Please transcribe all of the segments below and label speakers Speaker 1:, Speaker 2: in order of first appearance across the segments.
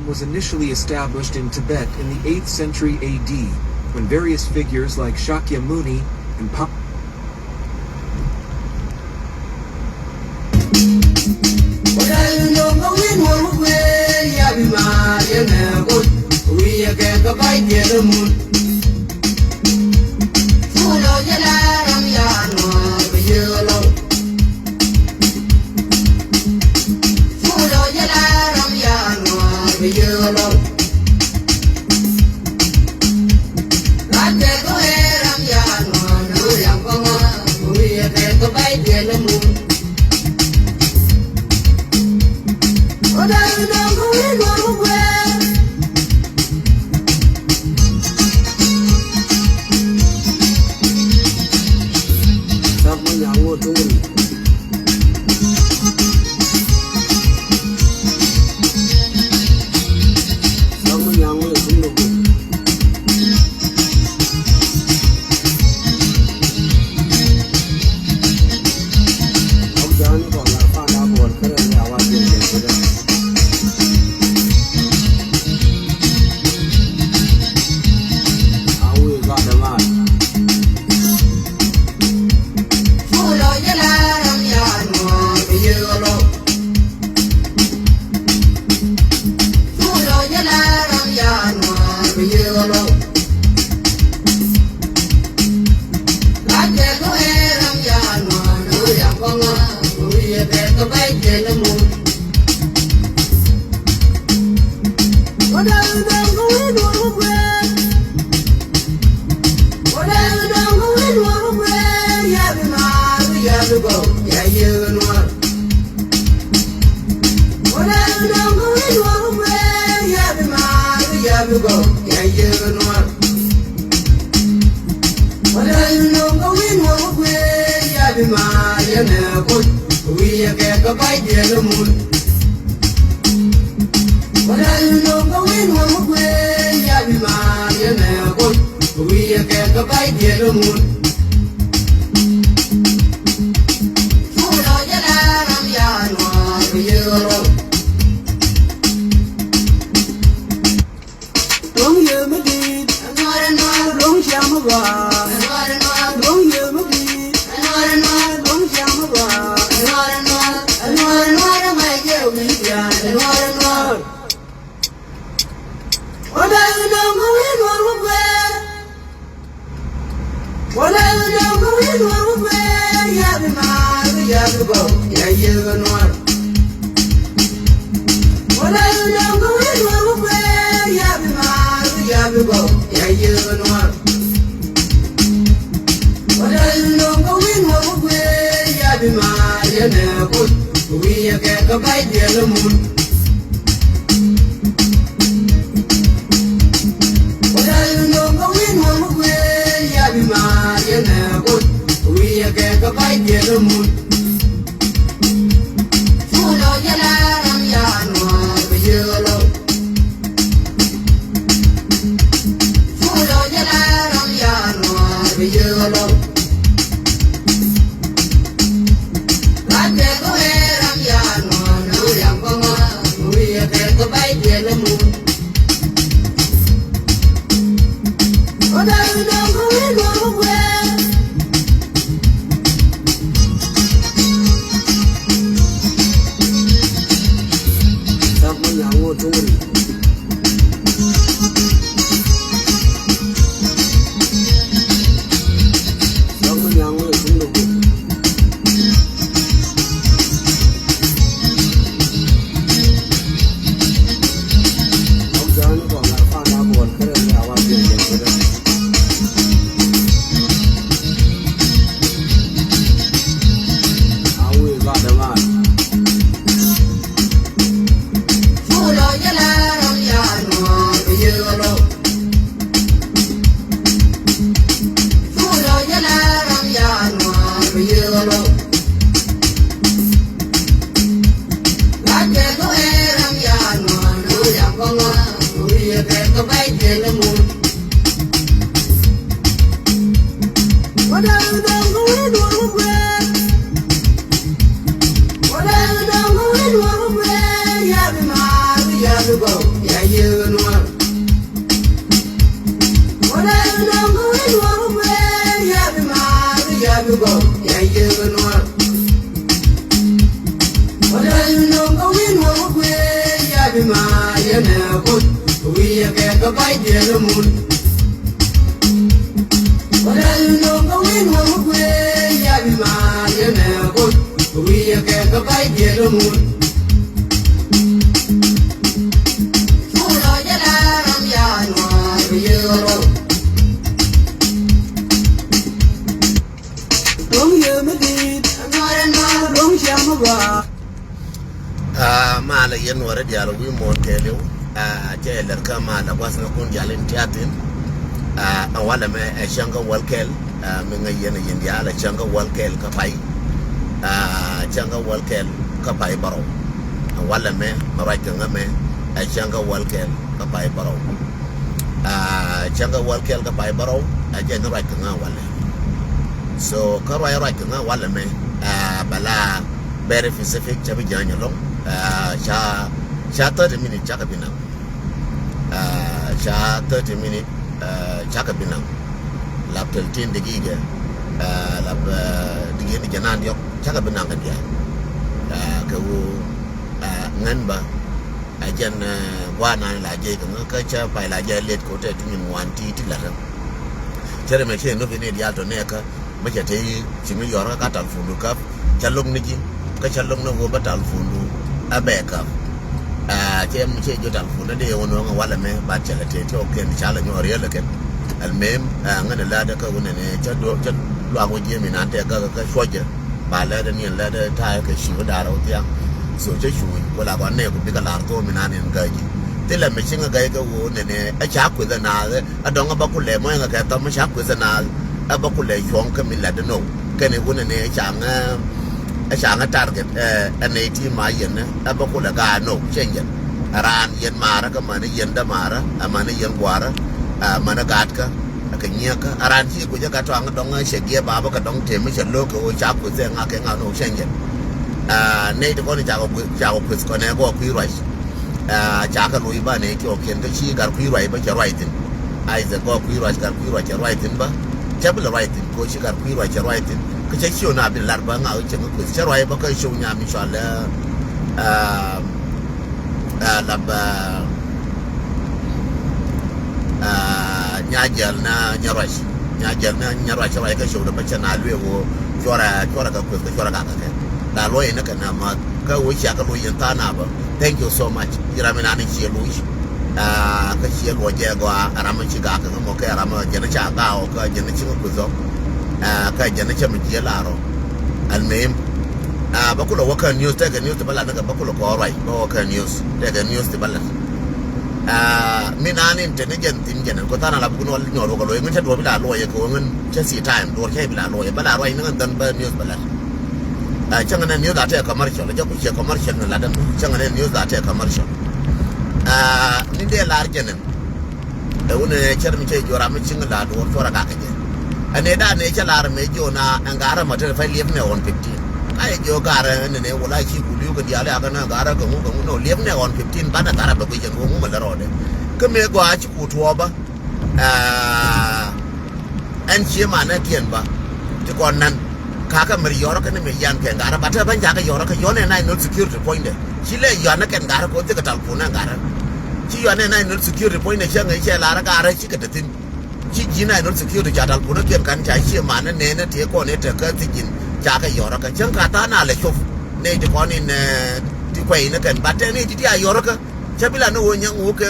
Speaker 1: Was initially established in Tibet in the 8th century AD, when various figures like Shakyamuni and
Speaker 2: get the bite in the moon. Whatever don't go in one way. Whatever don't go in one way. Yeah, the man, we have to go. Yeah, you and one. Whatever don't go in one way. Yeah, the man, we have to go. Yeah, you and one. Whatever don't go in one way. Yeah, the man, you know, we get the bite in the moon. Whatever don't go in one way. Yeah, the man, you know, we get the bite in the moon.
Speaker 3: ma la yen wara dialo wi monteliu je ler kama la was na kun jalin tiatin wala me shanga walkel me ngayen yen ya la shanga walkel ka pai shanga walkel ka pai baro wala me marai ka ngame shanga walkel ka pai baro shanga walkel ka pai baro je no rai ka ngawale so ka rai ka wala me bala very specific chabi janya long cha 30 minutes cha kabinang cha 30 minutes cha kabinang lap 13 dagiga lap digin janan yok cha kabinang kan dia ka wo ngan ba ajan wana la je ka cha pai la je let ko te tunin wan ti la chere me che no vini dia to ne ka ma che te chimi yora ka tal fundu ka chalong ni ji ka chalong no go batal fundu abeka che jo tal fundu de wono wala me ba chala te to ken chala nyo re le ken al mem ngana la da ka wona ne cha do cha lo ngo je mi nan te ka shoje ba la da ni la da ta ka shi da ro tiang so che shu wala ba ne ko bi ka la to mi nan en ga ji te la me chinga ga ka wo ne ne a cha ku da na a donga ba ku le mo nga ka ta ma cha ku da na a ba ku le yong ka mi la da no ken e wona ne cha nga a shanga target NAT ma yen abakula ga no chengen ran yen mara ka mana yen da mara amana yen gwara mana gatka ka nyaka aran ji ku ka to ang dong shegie baba ka dong teme che lo ko cha ku ze nga ke nga no chengen ne to ko ni ja ko ko ne ko ku rai cha ka lui ba ne ki o ken ka chi gar ku rai ba che rai tin ai ze ko ku rai gar ku rai che rai tin ba che bla rai tin ko chi gar ku rai che rai tin cái chế chiều nào bị lật bằng ngạo chẳng có quyền chế rồi bao cái show nhà mình chọn là làm nhà giờ na nhà rồi cho cái show đó bắt chân nào luyện của cho ra cái quyền cho ra cái là lối nó cái nào mà cái lối chả cái lối yên ta nào thank you so much ra mình ăn chia lối cái chia lối giờ qua làm mình chỉ cả cái một cái làm giờ nó chả cao cái giờ nó chỉ có quyền giống ka jana chama jielaro almem bakulo waka news ta ga news bala daga bakulo ko rai ba waka news daga news bala minani intelligent tin jana ko tana la bukuno wal nyoro ko lo ngin ta do bila lo ye ko ngin ta si time do ke bila lo ye bala rai ngin dan ba news bala changa na news ata commercial ja ku che commercial na dan changa na news ata commercial ni de larjenen da wona charmi che jora mi cinga la do fora ka ke ane da ne cha lar me jona angara mater fa liep ne on 15 ai jo gara ne wala chi kuliu ga dia la ga na gara ga mu no liep ne on 15 bana gara ba ku jango mu ma rode ke me go a chi ku tuo ba an chi ma na kien ba ti kon nan ka ka mer yoro ka ne me yan ke gara ba ta ban ja ga yoro ka yone na no security point de chi le yana ken gara ko ti ka tal ku na gara chi yone na no security point ne chen ai che la gara chi ka tin chi jina no security jadal puno ken kan cha chi ma ne ne te ko ne te ka tin cha ka yoro ka chen ka ta na le chof ne te ko ni ne ti kwai ne kan ba te ne ti ya yoro ka cha bila no nya ngu ke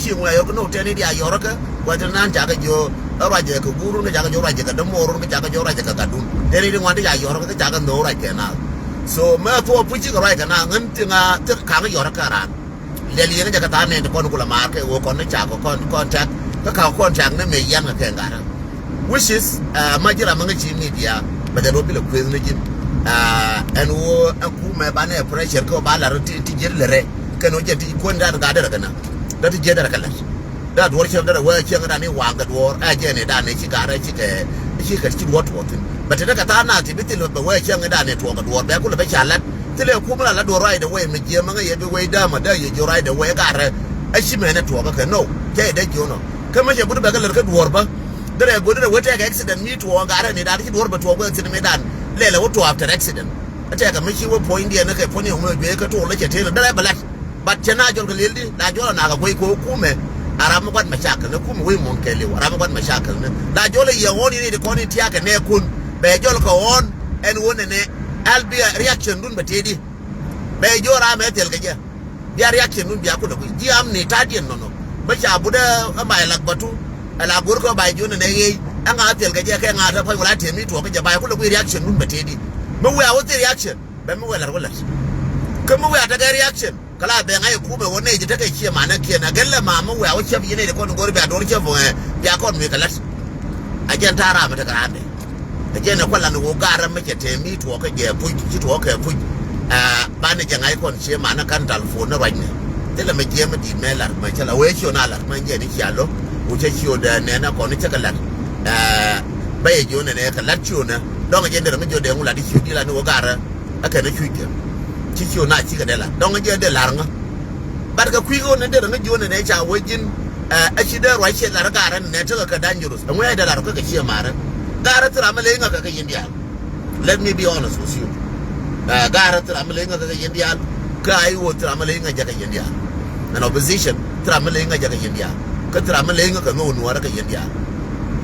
Speaker 3: chi ngu ya no te ne ya yoro ka wa te nan cha ka jo ra je ka guru ne cha ka jo ra je ka damo ro ne cha ka jo ra je ka gadun te ne ngwa te ya yoro ka cha ka no ra ke na so ma to pu chi ka ra ka na ngan ti nga te ka ga yoro ka ran le li ne ka ta ne ko no kula mar ke wo ko ne cha ko contact ka ka contract na me yan ka ngara which is majira manga chi media but the robile quiz ne jin and wo aku me ba ne pressure ko ba la ti jer le re ka no je ti ko nda ga da kana da ti je da kala da duwar shi da waya ce da ne wa ga duwar a je ne da ne shi ga shi ka shi what ba ta daga ta na ti bitil ba waya ce da ne to ga duwar ba kula ba shalat tile ku mala la duwar da waya mi je manga ya bi waya da ma da ya je da waya ga ra a shi me ne to ga ka no ke da ji no kama shi gudu ba ga larka duwar ba da gudu da wata ga accident mi to ga ra ne da shi duwar ba to ga accident me dan lela wato after accident ata ga mishi wo point dia na kai poni mu be ka to lake tele da bala but tana jol galili da jol na ga koi ko kume aramu kwat mashakal na kume we mon kele aramu kwat mashakal na da jol ya woni ne da koni tiya ka ne kun be jol ko on en woni ne albi reaction dun batedi be jora me tel ga ya reaction dun biya ku da ku ji am ne ta dien no ba sha buda ba lak batu ala gur ko ba jona ne yi an ga tel ga kai nga ta fa wala temi to ka ba ku da ku reaction dun batedi mu wa wata reaction ba mu wala wala kuma wa ta ga reaction kala be ngai ku be woni ji ta kai ce mana ke na galla ma mu wa wace bi ne da kon gorbe a dorke bo ya kon me kala a jan tara mata ka ande a je na kwalla no garan make temi to ka ge fu ki to ka fu ba ne jan ai kon ce mana kan telefon na wani tela me je me di melar ma chala we shi na la man je ni kyalo wuce ciwo da ne na kon ce kala ba ye jona ne kala ciwo na don ga jende me jode ngula di ciwo di la no gara aka na ciwo ciwo na ci ga dela don ga jende laranga barka kuigo ne da na jona ne cha wajin a shi da ruwa shi lar gara ne ta ka dangerous an waya da lar ka shi mara gara tura male nga ka yin dia let me be honest with you gara tura male nga ka yin dia ka ai wo tura male nga ka yin dia an opposition tura male nga ka yin dia ka tura male nga ka no nuwa ka yin dia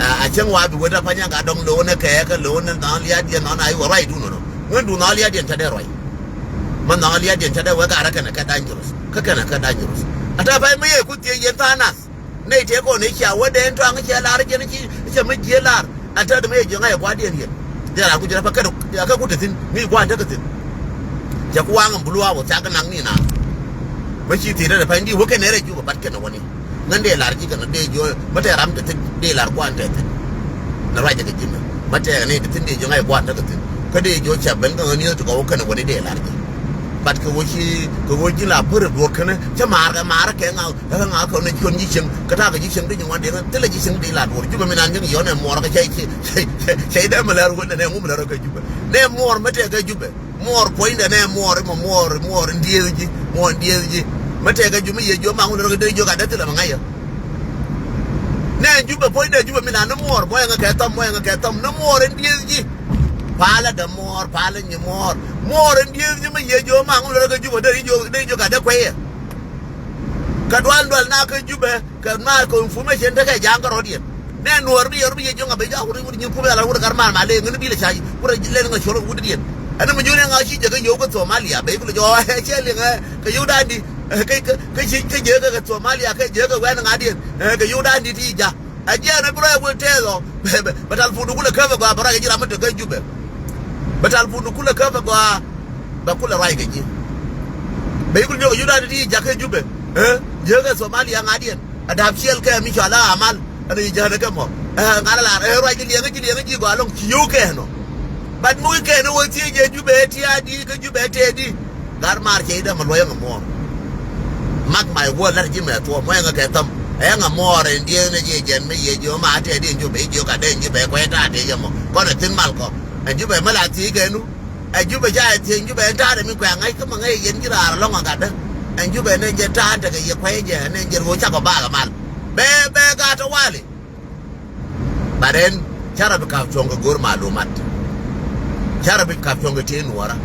Speaker 3: a can wa bi wada fanya ga don lo ne ka ka lo ne na liya dia na ai wa right du no ngun du na liya dia ta da right man na liya dia ta da wa ga ka na ka dangerous ka kana ka dangerous ata bai mai ku tie yin ta nas ne te ko ne kya wada en to an kya lar ke ne ki ce mu je lar ata da mai je ngai kwa dia ne da ra ku jira fa ka ya ka ku tin ni kwa ta ka tin ja ku wa ngam buluwa wa ta ka nan ni na ba shi tire da fa ndi wo ka ne re ju ba ka na wani nan da lar ki ka na de jo mata ram ta de lar kwa ta tin na ra ja ka jin mata ne da tin de jo ngai kwa ta ka tin ka de jo cha ban ka ni to ka na wani de lar ki bat ka wo ji la pur do ka na cha mar ka nga ka ne kon ji chen ka ta ga ji chen de ni wan de na tele ji chen de la do ju ba mi nan ji yo ne mor ka chai da ma lar wona ne mu lar ka ju ba ne mor mata ga ju ba mor point ne mor ndiye ji mata ga ju mi ye jo ma ngu ro de jo ga da tele ma ngai ne ju ba point de ju ba mi nan mor mo nga ka tam na mor ndiye ji pala da mor pala ni mor ndiye ji mi ye jo ma ngu ro ga ju ba de jo ga da kwe ka dwal na ka ju ba ka ma ko information ta ka jang ro di ne nuor bi yor bi ye jo nga be ga uri ni ku ba la uri kar ma le ngni bi le chai uri le nga choro uri di ana mu jo ne nga shi je ga yo ko Somalia be ku jo he che le nga ka yo da di ka je ga Somalia ka je ga wa nga di ka yo da di ti ja a je na bro ko te zo batal fu du kula ka ba bara ga jira mata ga ju be batal fu du kula ka ba kula rai ga ji be ku jo yo da di ja ka ju be je ga Somalia nga di adab shel ka mi shala amal ana yi jana kamo ngala la rai ji go along ki yo ke no but mu ke no wo ti je ju be ti adi ka ju be te di gar mar ke da mo lo yang mo mak mai wo la ji me to mo yang ka tam nga mo re ndie ne je jen me ye jo ma te di ju be jo ka de ju be ko ta de yo mo ko ne tin mal ko ju be ma la ti ke nu ju be ja ti ju be ta de mi kwa ngai ka ma ngai yen ji ra lo nga da ju be ne je ta de ke ye kwa je ne je wo cha ko ba ga mal be ga ta wali baren cara bi ka tonga gor malumat cara bi ka tonga te nuwara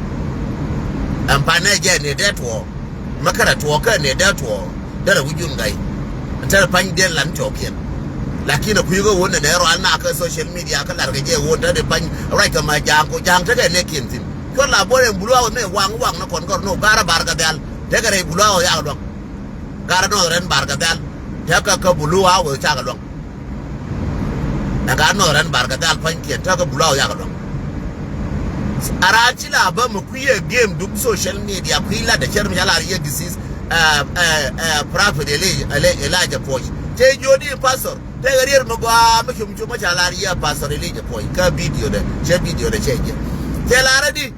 Speaker 3: ampane je ne detwo makara to ka ne detwo dara wujun gai tar pan den lan token lakini ku yugo wona ne ro na ka social media ka larga je wona de pan right ka ma jang ko jang ta ne kintin ko la bore bulwa ne wang na kon gor no gara barga dal de gare bulwa ya do gara no ren barga dal ta ka bulwa wo ta ga do daga no ran barga dal fanki ta ga bulawo ya ga don arachi la ba mu kuye game duk social media kuila da chermi yala riya disease prophet Elijah Poch te jodi pastor te gariyar mu ga mu kimcu macha la riya pastor Elijah Poch ka video da che je te la radi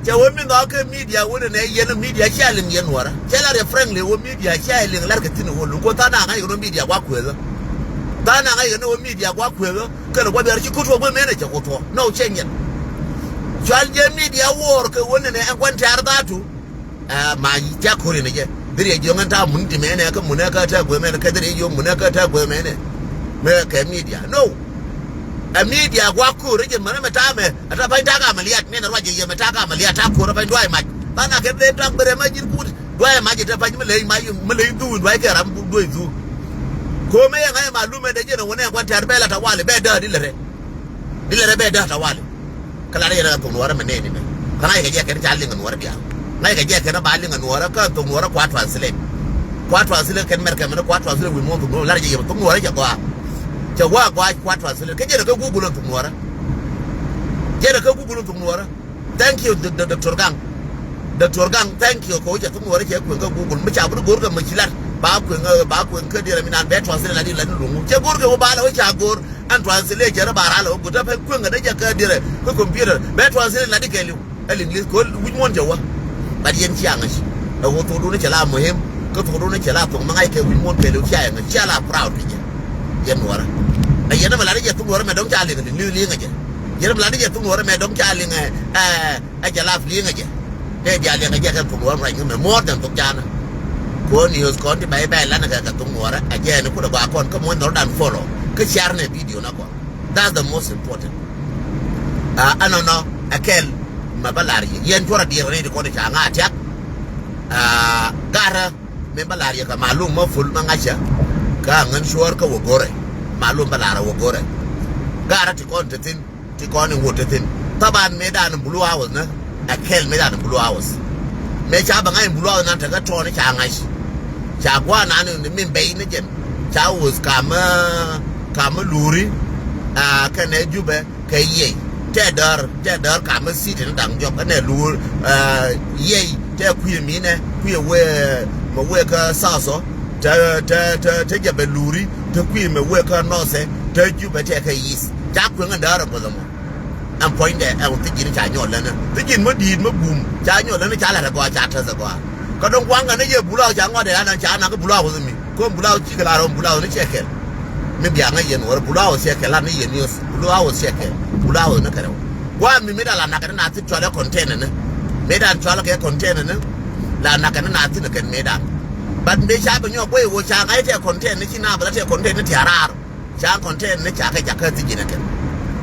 Speaker 3: จะว่ามีน้องก็มีเดียวันนี้ยันมีเดียแค่ลิงยันหัวระแค่ละเรื่องเฟรนเลยว่ามีเดียแค่ลิงแล้วก็ที่หนูลูกก็ท่านั่งให้คนมีเดียว่าคุยแล้วท่านั่งให้คนมีเดียว่าคุยแล้วก็เราว่าเดี๋ยวที่คุณทัวร์เมื่อไม่ได้จะคุณทัวร์no change ชวนยันมีเดียวอร์ก็วันนี้อันควันเทอร์ดาทูมาจะคุยนี่เจ้เดี๋ยวยังงั้นถ้ามุนที่แม่เนี่ยก็มุนก็ถ้าคุยแม่ก็เดี๋ยวยังมุนก็ถ้าคุยแม่เนี่ยแม่แค่มีเดีย noมีเดียว่าคุยเรื่องมันไม่ตามถ้าไปด่ากันมาเลียดเนี่ยนะว่าจะยังไม่ด่ากันมาเลียดถ้าคุยเราไปด้วยมั้ยตอนนั้นแค่เดินทางไปเรื่อยมาจินพูดด้วยมั้ยจะไปไม่เลยดูด้วยแค่รำด้วยดูคุยไม่ยังไงมาลุ้มไม่ได้ยินวันนี้วันที่ไปละทว่าเลยเบเดอร์ดิเลยเบเดอร์ทว่าเลยขณะนี้เราตรงนัวมันเนี่ยนี่มั้ยขณะที่แยกกันจานเลี้ยงนัวระเบียงไงก็แยกกันบ้านเลี้ยงนัวแล้วก็ตรงนัวควาดฝันสิเล่ควาดฝันสิเล่กันเมื่อกันมันควาดฝันสิเล่วิมอนตรงนัวแล้วจะยังตรงนัวแล้วจะว่าควาดฝันสิเล่แค่จะก็กูบุลตรงนัวระจะก็กูบุลตรงนัวระ thank you Dr. Gang thank you เขาจะตรงนัวระเจ้าคุณก็กูบุลไม่จ่าบุลกูก็ไม่ชิลัดบ้าคุณเคยเดี๋ยวมีนานแบทฝันสิเล่อะไรหลงเจ้ากูก็บ้าแล้วจ่ากูอันฝันสิเล่จะระบาดแล้วกูจะไปคุณก็ได้จะเกิดเดี๋ยวก็คอมพิวเตอร์แบทฝันสิเล่อะไรกันอยู่ไอ้ลิงลิสก็วิมอนจะว่าแต่ยังเชี่ยงเราตัวดูนี่เชล่ามือเห็มก็ตัวดูนี่เชล่าตรงมังไอ้แค่วิมอนเพลย์เชี่ยงเชล่าพราวที่ยันหัวนะไอ้ยันนั่นเวลาที่จะตุ้งหัวไม่ต้องจ่ายเลยกันถึงเลี้ยงไงยันเวลาที่จะตุ้งหัวไม่ต้องจ่ายเลยไงไอ้เชล่าเลี้ยงไงเดี๋ยวเลี้ยงไอ้กันตุ้งหัวอะไรเงี้ยมันมอดอย่างตกจานนะคนนิวส์คนที่ไปแบนแล้วนะกับตุ้งหัวไอ้เจ้านี่คุณบอกคนก็มันต้องดัน follow ก็แชร์ในวิดีโอนะก่อน that's the most important อันนั้นไอ้แค่มาบาลารียันชัวร์ดีอะไรที่คนที่ช่างอาชักการไม่บาลารีก็มาลุ่มมาฟุลมังอาชักก็เงินชัวร์ก็วกอะไรมาลุ่มบาลาร์วกอะไรการที่คนจะทิ้งที่คนหนึ่งหัวจะทิ้งถ้าบ้านไม่ได้นั่นบลูฮาวส์นะไอ้แค่ไม่ได้นั่นบลูฮาวส์ไม่ช้าบางไอ้บลูฮาวส์นั่นถึงก็ชวนให้ช่างไงช่างว่านั่นนี่ไม่เบย์นี่เจนช่างว่าสกามลูรีแค่ไหนจูเบแค่ยี่เจ้าเดอร์การมันซีถึงดังจบอันนี้รู้ยี่เจ้าคุยมีเนี่ยคุยมาเวก็ซาโซเจ้าจะเป็นลูรีเจ้าคุยมาเวก็นอเซเจ้าจูบเจ้าแค่ยี่จักเพื่อนเดอร์ก็สมอันพอยน์เนี่ยเอาที่กินจ่ายหยดแล้วนะที่กินมาดีมาบูมจ่ายหยดแล้วนี่จ่ายอะไรก็จ่ายเท่าสักว่าก็ต้องวางกันนี่เยอะบุหรี่จ่ายงอเดี๋ยวนั่นจ่ายนั่นก็บุหรี่ก็มีก็บุหรี่จีกลาลบุหรี่นี่เช็คเกลไม่เบียงไงยันหัวบุหรี่เช็คเกลแล้วนี่ยันนิวส์บุหรี่เช็คเกลบุหรี่นั่นก็แล้วว่ามีไม่ได้ลานักกันนาที่ชวนแล้วคอนเทนต์นะไม่ได้ชวนแล้วแค่คอนเทนต์นะลานักกันนาที่นั่นกันไม่ได้บัดเดี๋ยวช้าเป็นยอดเว้ยวัวช้างไอ้เจ้าคอนเทนต์นี่ที่หน้าบัดเจ้าคอนเทนต์นี่ที่อาร์ช้างคอนเทนต์นี่ช้างแค่จากแค่ที่กินกัน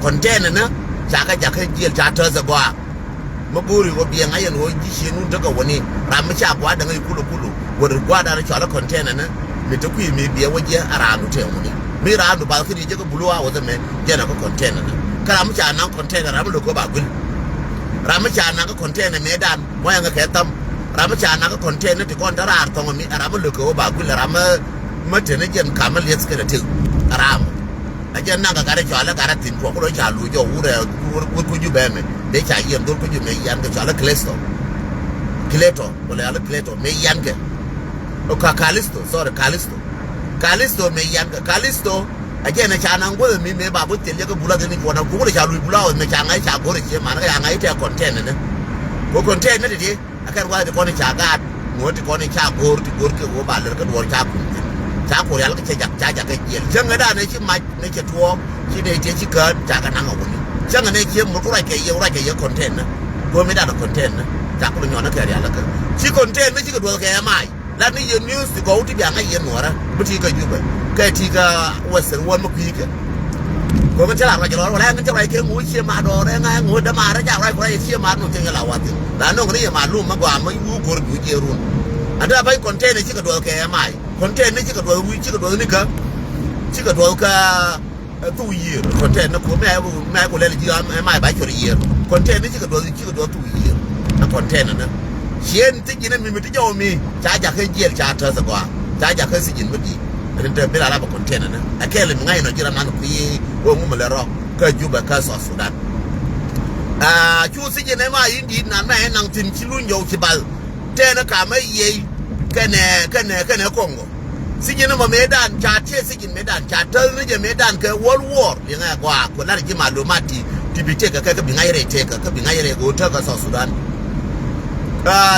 Speaker 3: คอนเทนต์นะช้างแค่จากแค่เจียช้างเธอสักว่าเมื่อบูริว่าเบียงไอ้ยันหัวยิ่งชินุนเท่ากับวันนี้รำไม่ช้ากว่าดังไอ้คุลุวันกว่าได้ชวนแล้วคอนเทนต์นะมีตะกุยมีเบียว่าเยอะอารามนุ่งเที่ยวมันนี่มีรามดูบางทีเจ้าก็บุรุษว่าจะไม่เจ้าก็คอนเทนต์นะก็รำไม่ช้านั่งคอนเทนต์รำไม่ดูก็บากุลรำไม่ช้านั่งก็คอนเทนต์ในเมดันว่ายังก็แค่ตั้มรำไม่ช้านั่งก็คอนเทนต์ในที่ก้อนตลาดตรงนี้รำไม่ดูก็บากุลรำไม่ถึงในเย็นขามันเลี้ยงสกัดถึงรำไอ้เจ้านั่งก็การชวนแล้วการถิ่นพวกเราชาลูโย่หูเรือกูอยู่แบบนี้เดี๋ยวชายเยี่ยมตัวกูอยู่ไม่ยันก็ชวนแล้วคเลสโตอะไรอะไรคเลสโตไม่ยันกันโอ้คาลิสโต sorry คาลิสโตไม่ยันกันคาลิสโตไอ้เจ้าในชานังกูมีบาบุตรเจ้าก็บุรุษนี่คนเอากูเลยชาลุยบุรุษในชาไงชากูเลยเชื่อมันก็ยังไงเจ้าคอนเทนต์นะกูคอนเทนต์นั่นดิไอ้แค่ว่าที่คนในชากาดหัวที่คนในชากูที่กูคือหัวบาดเลยก็หัวชาคุณชากูแล้วก็ใช้จักไอ้เจี๊ยบเชื่อไงได้ในชื่อไม้ในชื่อทัวร์ชื่อในเจี๊ยบชื่อเกินจากกันนั่งเอาคนนี้เชื่อไงในเชื่อมันก็ไรแกเยอะคอนเทนต์นะกูไม่ได้หรอกคอนเทนต์นะจากคนย้อนนั่นแค่เดียวแล้วก็ชื่อคอนเทนต์ไม่ชื่อตัวแกไม่แล้วนี่ยืนนิวส์ที่เขาที่อย่างไอ้ยันหัวนะบางทีก็อยู่แบบแค่ที่ก็วันเสาร์วันมาคุยกันคนมันฉลาดกว่าจะร้อนแล้วงั้นจะไรเกี่ยงูเชี่ยมาดอได้ไงงูดมาแล้วจะอะไรก็ไรเชี่ยมาหนุ่มเจ้าเราว่าถึงแล้วน้องคนนี้มาลุ่มมากกว่าไม่รู้กูรู้เจรุนอันนั้นไปคอนเทนต์ในชื่อตัวแกไม่คอนเทนต์ในชื่อตัววิชื่อตัวนี่ก็ชื่อตัวก็ตู้ยีร์คอนเทนต์นะกูแม่กูเล่นยี่ห้อไม่ใบเฉลี่ยคอนเทนต์ในชื่อตัวตู้ยีร์นะคอนเทนต์นะเชียนที่กินนั้นมีที่จะมีจ่ายจากให้เจียร์จ่าเธอสักว่าจ่ายจากให้สิจินพอดีเรื่องเดิมเป็นอะไรแบบคอนเทนต์นะไอ้แค่เลยง่ายหน่อยจีรามันคุยวงมันเลยรอก็อยู่แบบก็สอดสุดานชูสิจินไหนมาอินดีนั่นแม่นางจินชิลุนโยชิบาลเจนกาไม่เย่แค่เนคงโกสิจินมาเมดันจ่าเชสิจินเมดันจ่าเธอนี่จะเมดันคือวอลวอร์ยังไงกว่าคนนั้นที่มาดูมาที่บิเจก็บิง่ายเลยเจก็บิง่ายเลยกูเธอก็สอดสุดาน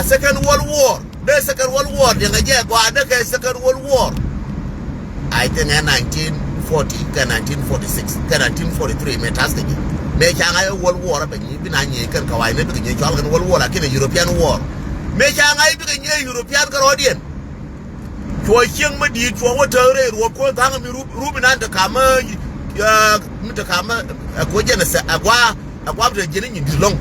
Speaker 3: Second World War the Second World War yang aja gua ada ke Second World War I think 1940 ke 1946 ke 1943 metas ke me changa World War ba ni binanye kan kawai ne bikin jol kan World War akin European War me changa bikin European Caribbean to kin madi to wata re ruwa ko tanga mi rubinan da kama mita kama ko jena sa agwa da jinin yin long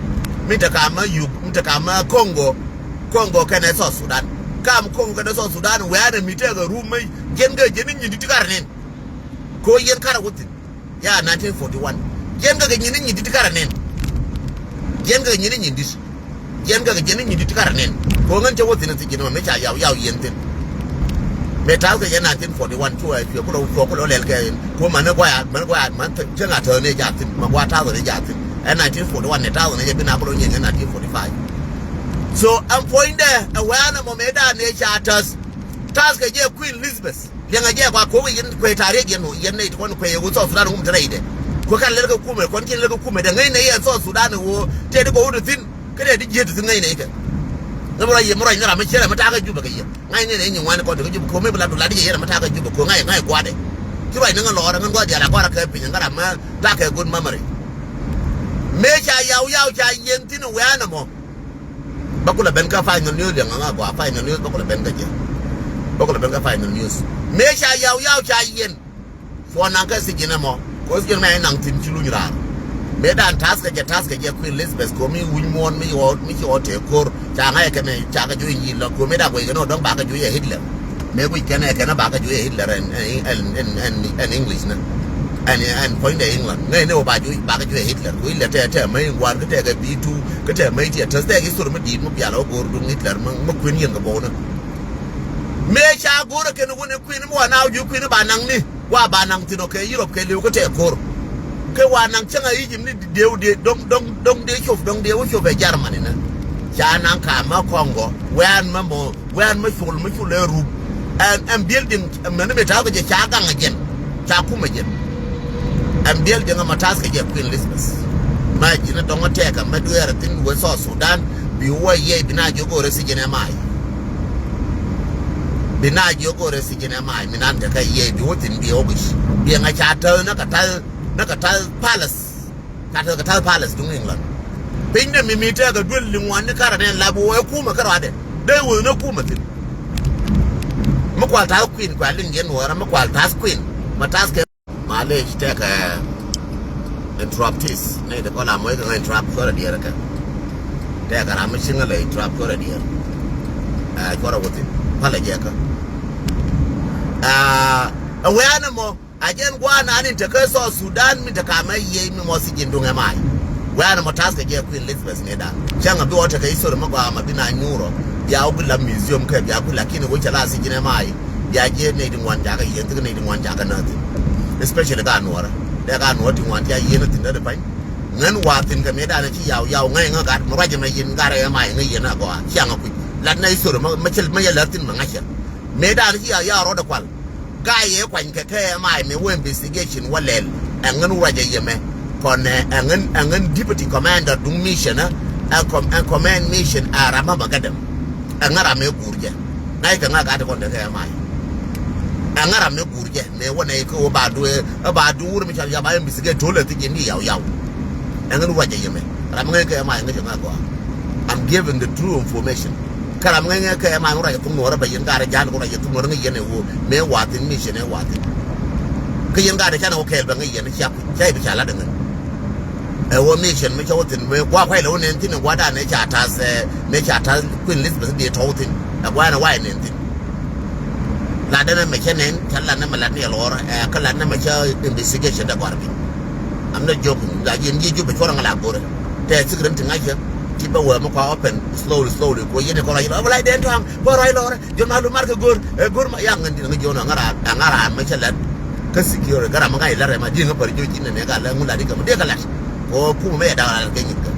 Speaker 3: mita kama Congo kana so Sudan kam Congo kana so Sudan wa da mita ga rumai genga jinin yin ditikar ne ko yen kara wutin ya 1941 genga ga jinin yin ditikar ne genga jinin yin dis genga ga jinin yin ditikar ne ko ngan ta wutin ta jinin me cha yaw yen tin me ta ga 1941 to ai ko lel ke ko man tanga ta ne ja tin ma gwa ta ne ja tin 1941 ne ta ne bi na ko yin 1945 so I'm point there awana mo me da ne cha tas ga je Queen Elizabeth yanga je kwa ko yin ko tare ge no yin ne ko ko ye go so Sudan ngum tare ide ko kan le ga kume kon kin le ga kume da ngai ne ya so Sudan wo te de ko wudu tin kada di je tin ngai ne ka mura nyara me chere mata ga juba ga ye ngai ne ne nyin wani ko de juba ko me bla do la di ye mata ga juba ko ngai kwa de ki bai nan lo ra ngan gwa dia la kwa ra ka pin ngara ma da ka good memory me cha yaw cha yen tin we ana mo bakula ben ka final news yang nga gwa final news bakula ben ka final news me cha yaw cha yen fo nan ka sigina mo ko sigina me nan tin chilu nyira me dan task je Queen Elizabeth ko mi wuny mon mi o te kor cha nga ke me cha ga ju yin lo ko me da ko no don ba ka ju ye Hitler me ko ke na ba ka ju ye Hitler en English na and point England ngai ne ba ju ye Hitler ko ile te mai war ke te ga B2 ke te mai te tas te gi sur me di mo bia lo ko du Hitler mo Queen yin ga bo na me cha go ke no ne Queen mo na ju Queen ba nang ni wa ba nang ti no ke Europe ke le ko te kor ke wa nang changa yi jim ni de dong de chof dong de wo chof e Germany na cha nang ka ma Congo wan ma chul le ru and building man me ta ga je cha ga ngajen cha kuma jen and building ma task je Queen Elizabeth ma jina dong te ka ma du era tin wo so Sudan bi wo ye bina jogo re si jene mai bina jogo re si jene mai minan ta kai ye bi wotin bi obish bi nga cha ta na ka tal palace ka tal palace dung England pinda mi mita ga dul lingwan ni kara ne labo wai kuma karwa de dai wo na kuma tin mu kwalta Queen kwalin gen wara mu kwalta Queen matas ke male ta ka interruptis ne da kola mai ga interrupt ko da diyar ka ta ga ramin shin la interrupt ko da diyar ko ra wotin pala je ka awayana mo ajen gwana ni take so Sudan mi taka mai ye mi mo sigin dunga mai wana mo task je Queen Elizabeth ne da changa bi wata kai so magwa mabina nyuro ya ogula museum ka ya kula kini wo chala sigin mai ya je ne din wanja ga yen ne din wanja ga na especially ga nuora da ga nuora din wanja yen tin da bai ngan wa tin ga me da na ci yaw ngai nga ga mo raje mai yin gara ya mai ngai yana go changa ku la na so ma chel ma ya latin ma ngacha me da ci ya ro da kwal guy ye kwan ke mai me wo investigation walel angan waje yeme kon angan deputy commander dung mission and command mission arama magadam angara me gurje nai ka nga ka kon ke mai angara me gurje me wona ko ba du wur mi ya ba investigate tole ti ni yaw angan waje yeme ram nga ke mai nga nga ko I'm giving the true information karam nga ke ma ngora ko ngora ba yin gara jan ko ra yetu ngora ngi yene wo me watin mission e watin ke yin gara chana o kel ba ngi yene chap chai bi chala dangan e wo mission me chawotin me kwa kwai lo ne tin gwa da ne cha ta se ne cha ta Queen Elizabeth de tawtin agwa na wai ne tin la dana me chenen talla na mala ne lora e kala na me cha investigation da gwarbi I'm not joking da yin ji ju be chora ngala gore te sigran tin ngaja kiba wa mo ko open slowly ko yene ko la wala den tam bo roy lore jo ma lu marka gor ma yang ngandi ngi jono ngara ma chalat ka secure gara ma ngai lare ma di nga par jo jinne ne ga la ngula di ka de kala ko pu me da la ke nyika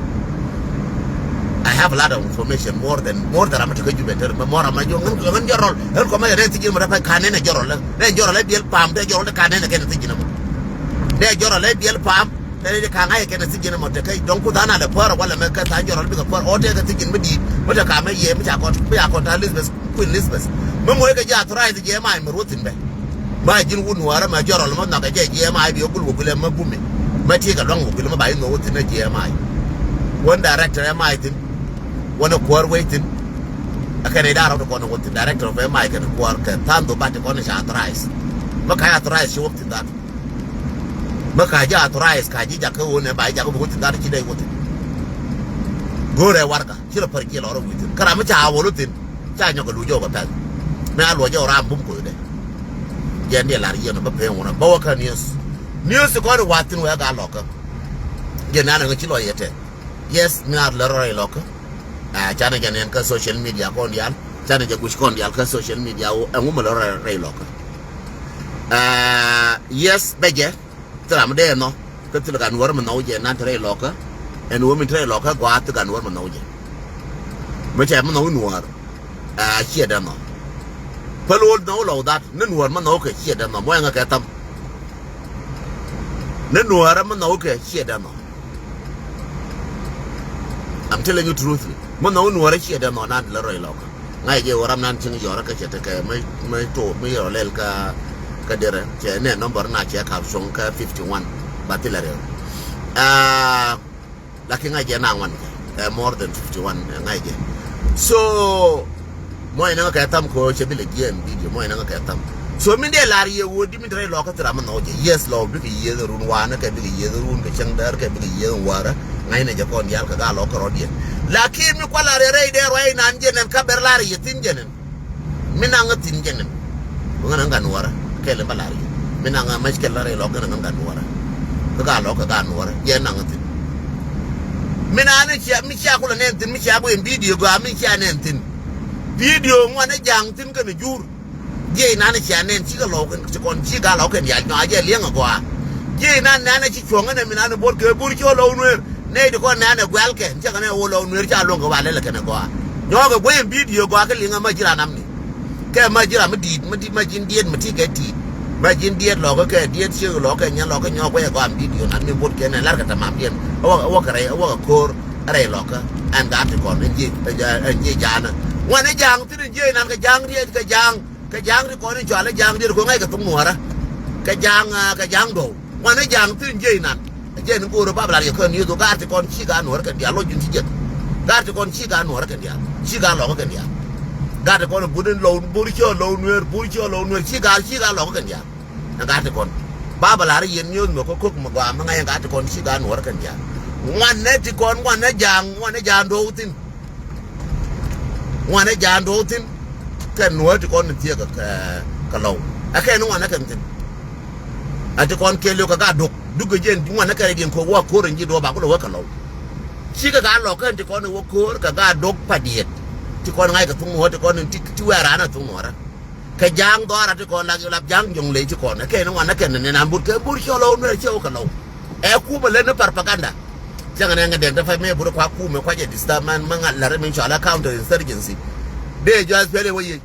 Speaker 3: I have a lot of information more than I'm to you better more ma jo ngan jorol ko ma re ti ma da ka ne jorol le biel pam de jorol ka ne ke ti jinna mo de jorol le biel pam te ka ngai ke na sigin mo te kai don ku dana da fara wala me ka ta joro bi ka fara o te ka sigin midi mo ta ka me ye mi ta ko ta Elizabeth Queen Elizabeth mo mo ga ja authorize je mai mo rutin be ma jin wun wara ma joro mo na ga je mai bi ogul ogul ma bumi ma ti ga don ogul ma ba no rutin na je mai one director ya mai tin one kwar waiting akane da ro ko no rutin director of mai ka kwar ka tando ba te ko na authorize ma ka authorize shi wutin da maka ja authorize ka ji jaka wona ba ja ko buti dar ki dai wote gore warka kila farki la ro wuti kara mu ta wolutin ta nya ko lujo ba ta na lo jo ram bum ko de ya ne la riyo no ba pe wona ba waka news ko ro watin wa ga loka je na na ki lo yete yes mi ar la ro loka chana ja ne ka social media ko ndial chana ja gush ko ndial ka social media o ngum la ro loka yes beje tara mde no ka tila kan war man noje na tare loka en wo min tare loka gwa ta kan war man noje me cha man no nuar chia da no palo no lo dat ne nuar man no ka chia da no mo nga ka tam ne nuar man no ka chia da no I'm telling you truthfully man no nuar chia da no na la roi loka ngai je waram nan tin yo ra ka che ta ka me to me yo lel ka kadere che ne number na che ka song ka 51 batilare lakini ngaje na wan more than 51 ngaje so mo ina ka tam ko che bile game video mo ina ka tam so min de lar ye wodi min dre lo ka tra man no je yes lo bi ye run wa na ka bi ye run ka chang dar ka bi ye wara ngai ne je kon yar ka ga lo ko rodien lakini mi ko la re de roi nan jenen ka ber lar ye tin jenen min nga tin jenen ngana ngan wara kele balari minanga mashkel lare lo gana ngam ganwara ka lo ka ganwara ye nanga tin minana chia mi chia ko ne tin mi chia bo video go mi chia ne tin video ngwana jang tin ka ne jur ye nana chia ne chi ka lo kan kon chi ga lo kan ya nya ye liang go ye nana chi chonga ne minana bor ke bur cho lo nwer ne de ko nana gwal ke cha ne wo lo nwer cha lo go wale le kan go nyo go bo video go ka linga ma jira nam ni ke ma jira ma jin diet ma ti ke ti ma jin diet lo ko ke diet shi lo ke nya lo ko nyo ko ya ko am video nan mi bot ke na lar ka ta mam dien o ka re o ka kor re lo ka an ga ti ko ne ji ja na wa ne jang ti je nan ka jang diet ka jang ri ko ne jo la jang diet ko ngai ka tung nuara ka jang do wa ne jang ti je nan je ne ko ro ba bla ye ko ni do ga ti kon chi ga nuara ka dia lo jin ti je ga ti kon chi ga nuara ka dia chi ga lo ka dia gade kon budin lo burcho lo nwer chi ga lo kan ya gade kon baba la yen nyon mo ko mo ga ma ngai gade kon chi ga nwer kan ya ngane ti kon ngane jang do tin kan nwer ti kon ti ka lo aka no ngane kan tin ati kon kelo ka ga duk jen ngane ka ren ko wa ko ren ji do ba ko lo ka lo chi ga lo kan ti kon wo ko ka ga dok padiet ti kon ngai ka tung ho ti kon ti wera na tung ora ka jang do ara ti kon la jang jong le ti kon ke no na ken ne na bur ke bur cho lo no che o ka lo e ku ba le na propaganda jang ne nga de da fa me bur kwa ku me kwa je disturb man la re min shala counter insurgency de just pele we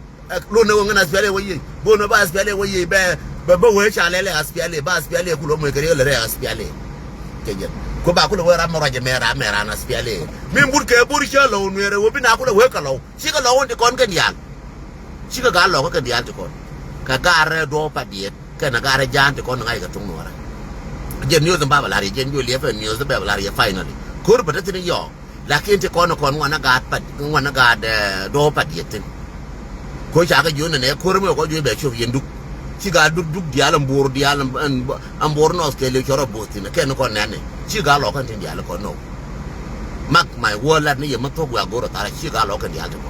Speaker 3: lo no ngana spele we bo no ba spele we be we cha le aspiale ba aspiale ku lo mo ke le aspiale ke je ko ba ko lo ra mo ra je mera na spiale min bur ke bur cho lo no re wo bi na ko lo we ka lo chi ka lo won ti kon kan yan chi ka ga lo ko kan yan ti kon ka ga re do pa diet ka na ga re jan ti kon ngai ka tung no ra je news ba ba la ri je nyu le fa news ba ba la ri finally ko ba ta ni yo la kin ti kon wana ga pa wana ga de do pa diet tin ko cha ga yo ne ko mo ko jo be cho yen duk chi ga duk dialam bor dialam an bor no ke le choro botin ke no kon ne chi ga lo kan tin dial ko no mak mai wo la ni ma to gwa go ro ta chi ga lo kan dial ko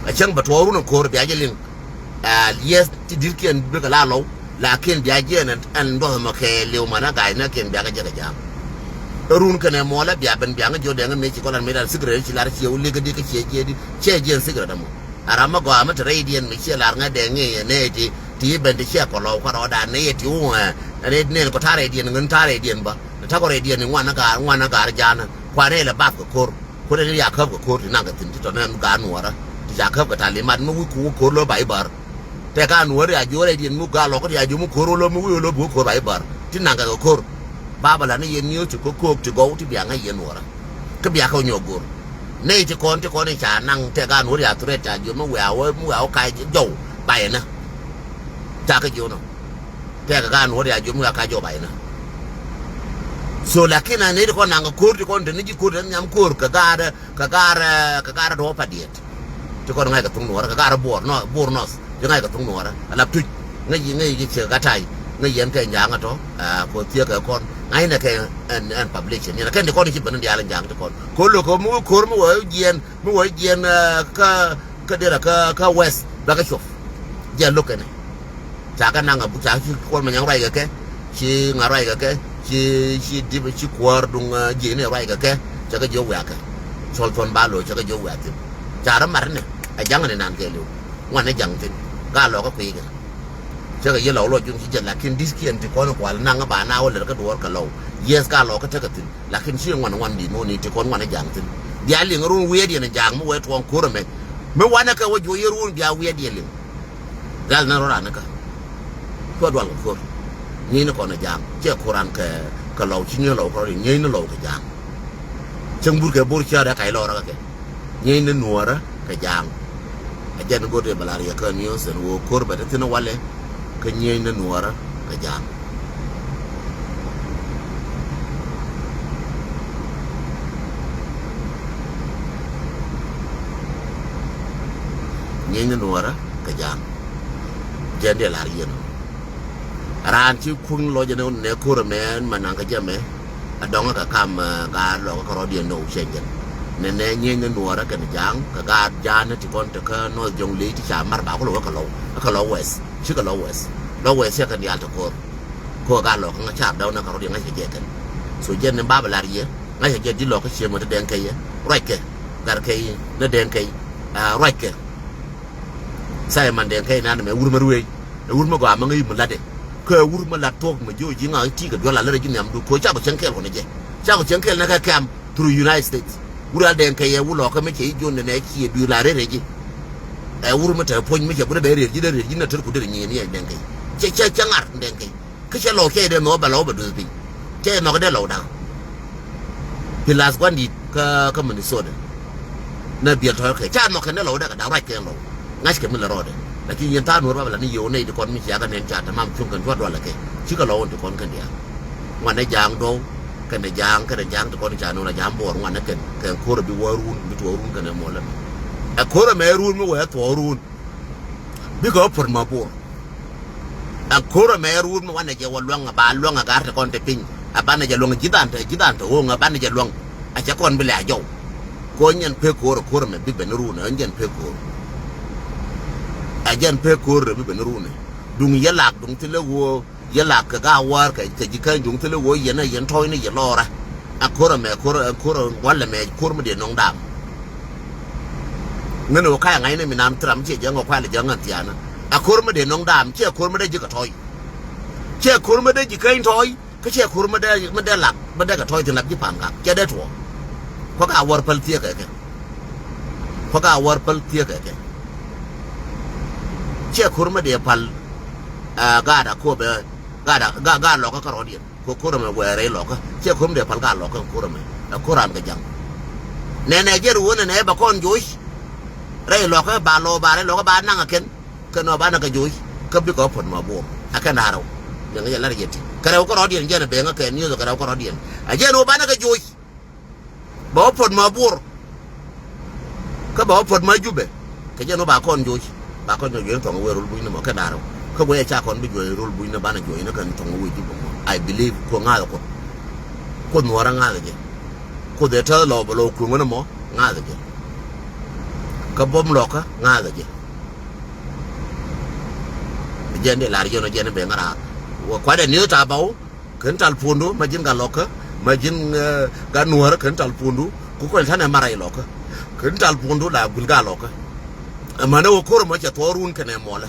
Speaker 3: a chang ba to ru no ko bi ajelin yes ti dirken be ga la lo la ken bi ajen an do ma ke le ma na ga na ken bi ga je ga jam run kan mo la bi aben bi ga jo de me chi ko lan me dal sigre chi lar chi o le ga de ke che je sigre da mo ara ma go ama tre dien me chi lar nga de nge ne ti ben de chi ko lo ko da ne ti u ne ko tare dien ngun tare dien ba ta ko re dien ngwana ga jana kwa ne la ba ko ne ya ka ko na ga tin to nan ga nuara ti ja ka ta le man mu ko lo bai bar te ka nuara ya jo re dien mu ga lo ko ya jo mu ko lo mu lo bu ko bai bar ti na ga ko ba la ni yen to ko to go to bia nga yen wora ka bia ko nyogur nei ti kon ni cha nang te ga no ya tre cha ju mo wa kai jo bai na cha ka ju no te ga no ya ju mo ka jo bai na so lakini ne ko nang ko ko ni ji ko nyam ko ka ga do pa diet ti ko ngai ka tung no ka ga bor nos ti ngai ka tung no ala tu ngai ji che ga tai ngai yen ka nyang to ko tie ka kon ai na ke an publication ni na kan ko ni chi ban dia lan jang to ko lo ko mu wo yen ka de la ka west ba ka shof je lo ke ne cha ka nang bu cha chi ko ma nyang rai ka ke chi nga rai ka ke chi di chi kwar dung je ne rai ka ke cha ka jo wa ka sol ton ba lo cha ka jo wa tin cha ra mar ne a jang ne nan ke lo wan ne jang tin ga lo ka pi ka cha ka ye lo lo jung chi je la kin dis kien ti ko no kwal nang ba na wo le ka do ka lo yes ka lo ka ta ka tin la kin chi wan di mo ni ti ko wan ne jang tin dia ling ru we di ne jang mo we to ko me wana ka wo jo ye ru dia we di ling gal na ro ra na ka ko do ko ni ne ko na jang che kuran ka lo chi ne lo ko ni ne lo ka jang chang bur ke bur cha da kai lo ra ka ni ne nuora ka jang a jen go de malaria ka ni o sen wo kor ba te no wale ka ni ne nuora ka jang ni ne nuora ka jang jen de la rien ran chi kun lo je ne ko men manang ka je me adong ka kam ga lo ka ro di no shengen ne ni ne nuora ka jang ka ga jan ti kon te ka no jong li ti cha mar ba ko lo ka lo west chi ka lo west ya ka di alto ko ga lo ka cha da na ka ro di ngai je kan so je ne ba ba la rie ngai je di lo ka che mo te den kai ye right ke gar kai ne den kai right ke sai man den kai na me wur ma ruwe wur ma ga ma ngai mu la de ka wur ma la tok ma jo ji nga ti ka do la le ji nyam du ko cha ko chen kel ko ne je cha ko chen kel na ka kam through United States wur al den kai ye wulo ka me ke jo ne ki du la re ji wur ma ta pon me ke bu de re ji na tur ku de ni den kai che ngar den kai ka che lo ke de no ba lo ba du bi che no ka de lo da pilas gwandi ka Minnesota na biya to ka cha no ka ne lo da ka da right ke lo ngas ke mi la ro de lakini yen ta no ba la ni yo ne de kon mi ya ga nen cha ta mam chung kan do la ke chi ka lo de kon kan dia wan ne jang do kan de jang to kon cha no la jam bor wan ne ken ko ro bi warun bi to warun kan mo la a ko ro me run mo wa to run bi ko por ma bor a ko ro me run mo wan ne je wa luang ga ta kon te pin a ban ne je luang ji dan to o nga ban ne je luang a cha kon bi la jo ko nyen pe ko ro me bi ben run a nyen pe ko ajan pe ko re be rune dung yalak dung tele wo yalak ka ga war ka ji kan dung tele wo yana yan toy ne ya lora akora me akora wala me kur me de nong dam ngeno ka ngai ne mi nam tram che jang ko le jang atiana akor me de nong dam che akor me de ji ka toy che akor me de ji kan toy ka che akor me de lak me de ka toy tin lak ji pam ka che de to ko ka war pal tie ka ko ka war pal tie ka che kurma de pal gada ko be gada lo ka ro dien ko kurma were lo ka che kurma de pal ga lo ka kurma da kuran ga jang ne je ru ne ba kon joy re lo ka ba lo ka ba nang ken ka no ba na ka joy ka bi ko pon ma bo aka na ro yang ya la yeti ka ro ko ro dien je na be nga ken ni ka ro ko ro dien a je no ba na ka joy ba pon ma bo ka ba pon ma jube ka je no ba kon joy ba kon jo yen tongo werul buina mo ka daro ko boye cha kon bi jo werul buina bana jo ina kan tongo wi ju mo I believe ko nga ko no ra nga ge ko de ta lo lo ku mo mo nga ge ka bom lo ka nga ge jende la jo no jende be ngara wo kwa de ni ta bawo kan tal pundu ma jin ga lo ka ma jin ga nuora kan tal pundu ku ko ta na marai lo ka kan tal pundu la gul ga lo ka mana wo koro ma cha torun kane mola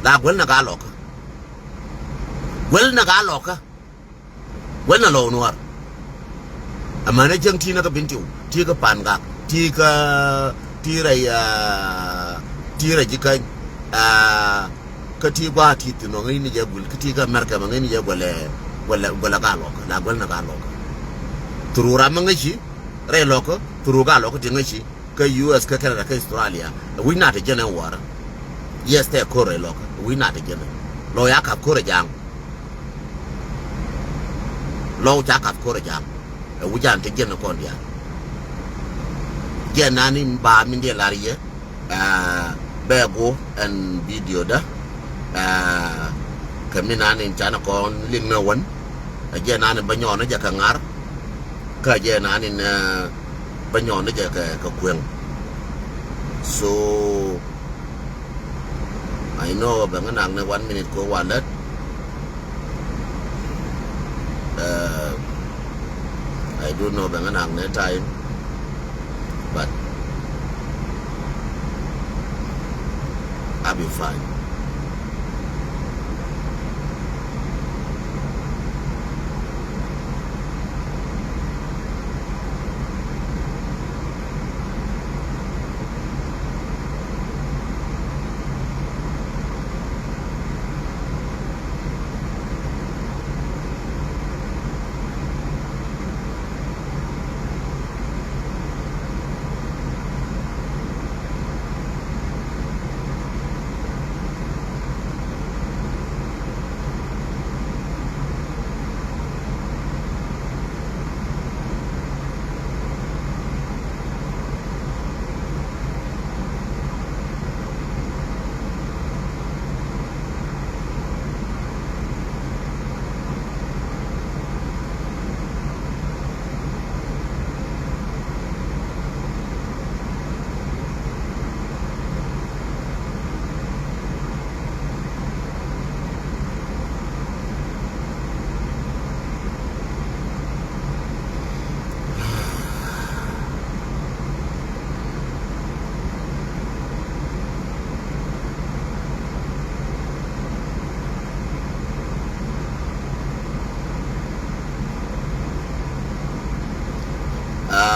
Speaker 3: la gwel na ga loka wel na lo nuar amana jang ti na ka bintiu ti ka pan ga ti ra jikan ka ti ba ti no ngai ni jagul ka ti ka marka ma ngai ni jagule wala ga loka la gol na ga loka turura mangachi re loka turuga loka tingachi ka US ka Canada ka Australia we not jena war yes te kore loka we not jena lo ya ka kore jang lo cha ka kore jang we jan te jena kon dia jena ni ba min de lariye bego and video da kamina ni chana kon ling na wan jena ni banyo na ja ka ngar ka jena ni banyo na ja ka kwen so I know bang nang na 1 minute ko walet I don't know bang nang na time but I'll be fine.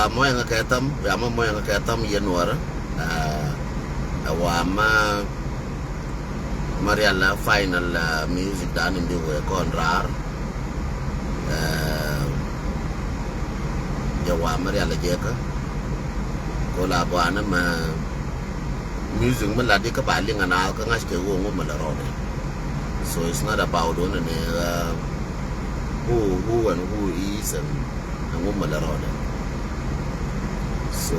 Speaker 3: Mo yang ketam ya mo yang ketam Januari awama Mariala final music dan indi we konrar ya wa Mariala jeka ko la bana ma music meladi ka baling ana ka ngas ke wo mo malarone so it's not about one who and who is and wo malarone so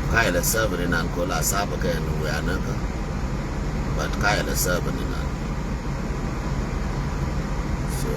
Speaker 3: kaya la seven in ko la saba ka no we anaka but kaya la seven in so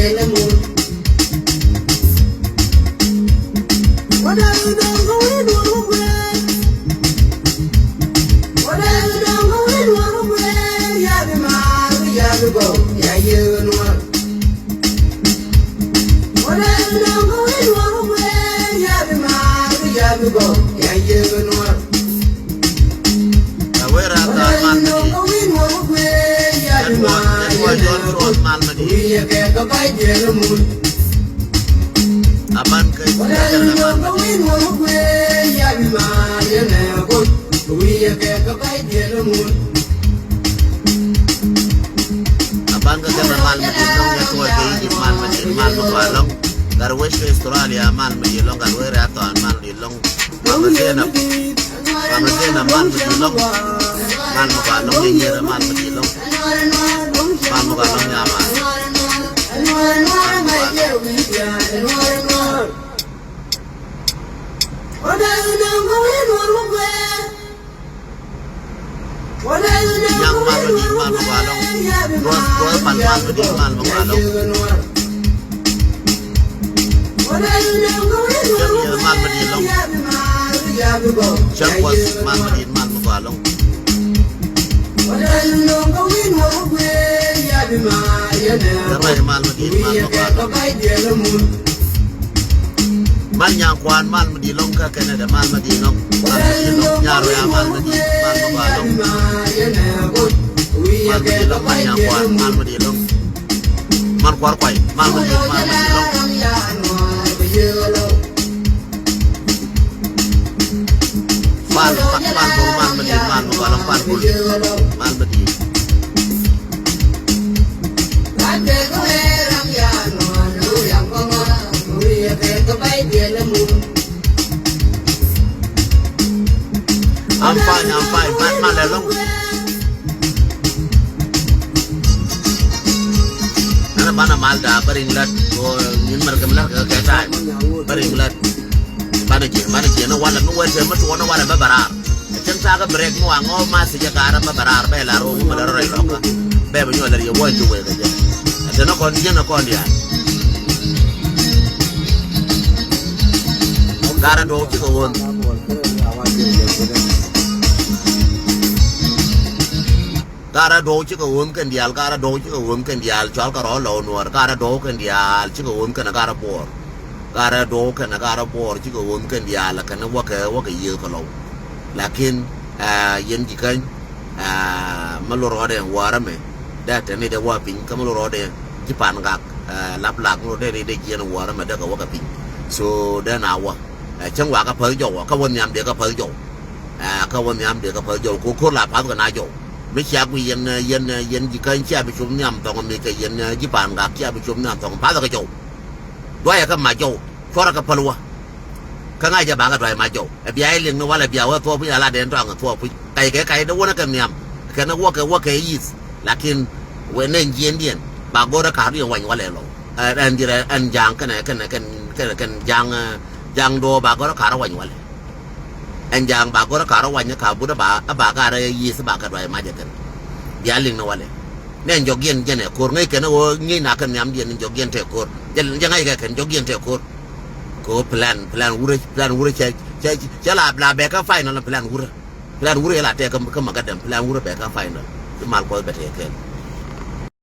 Speaker 2: jele mun wada don go we do we wada don go we do we ya be ma ya be go ya ye no wada don go we do we ya be ma ya be go ya ye no
Speaker 3: Where are the man? Aman ke Australia man me long and where at on man long Pamasena man me long man mo ka long ni ra man me long man mo ka long ya man yang man me man mo ka long ros pan man me man mo ka long man me long chak was man me man mo ka long man yang kwan man medi long ka Canada man medi long nyaro ya man medi man mo ba long man medi long man yang kwan man medi long man kwar kwai man medi long pan bol man medi man mo ba long pan bol man medi ampai pan man le long ana bana malda baring lat ko nin mar kam lat ka ta baring lat bana je na wala no wala ma to na wala ba barar chen sa ka break no ngo ma se ja ka ra ba barar be la ro ma ro lo ka be ba nyo la ye wo ju we ka je ate no kon je na kon dia gara do ji ko won gara do chi ko won kan dial gara do chi ko won kan dial chal ka ro lo nuor gara do kan dial chi ko won kan gara bor gara do kan gara bor chi ko won kan dial kan wa ka ye ko lo lakin yen ji kan ma lo ro de wara me da te ne de wa pin ka ma lo ro de ji pan ga lap lak lo de ji na wara me da ka wa ka pin so da na wa chang wa ka phơi jo ka won nyam de ka phơi jo ka won nyam de ka phơi jo ko la pa ka na jo mấy cha quy dân chỉ cần cha bị chụp nhầm tòng mình cái dân chỉ bàn gạt cha bị chụp nhầm tòng phá ra cái chỗ đói cái mà chỗ phá ra cái palua cái ngay giờ bạn cái đói mà chỗ FBI liền nóว่าเลยbiar thuaพี่อะไรเดินตรงกับthuaพี่ไก่đóว่าcái nhầm cái nóว่าcái ý lakin when nên diễn bà cô đã cả đi ngoàiว่าเลยlo anh chỉ là anh giang cái giang đồ bà cô đã cả ra ngoàiว่าเลยanh giang bà cô đã cả ra ngoài cả bữa đó bà cả ra ý bà cái đói mà vậy dia ling na wale nen jogien jene kor ngai kana wo ngai na kan nyam dien jogien te kor jangai ga kan jogien te kor ko plan wure cha la be ka final plan wure la te ka magadam plan wure be ka final mal ko be te ken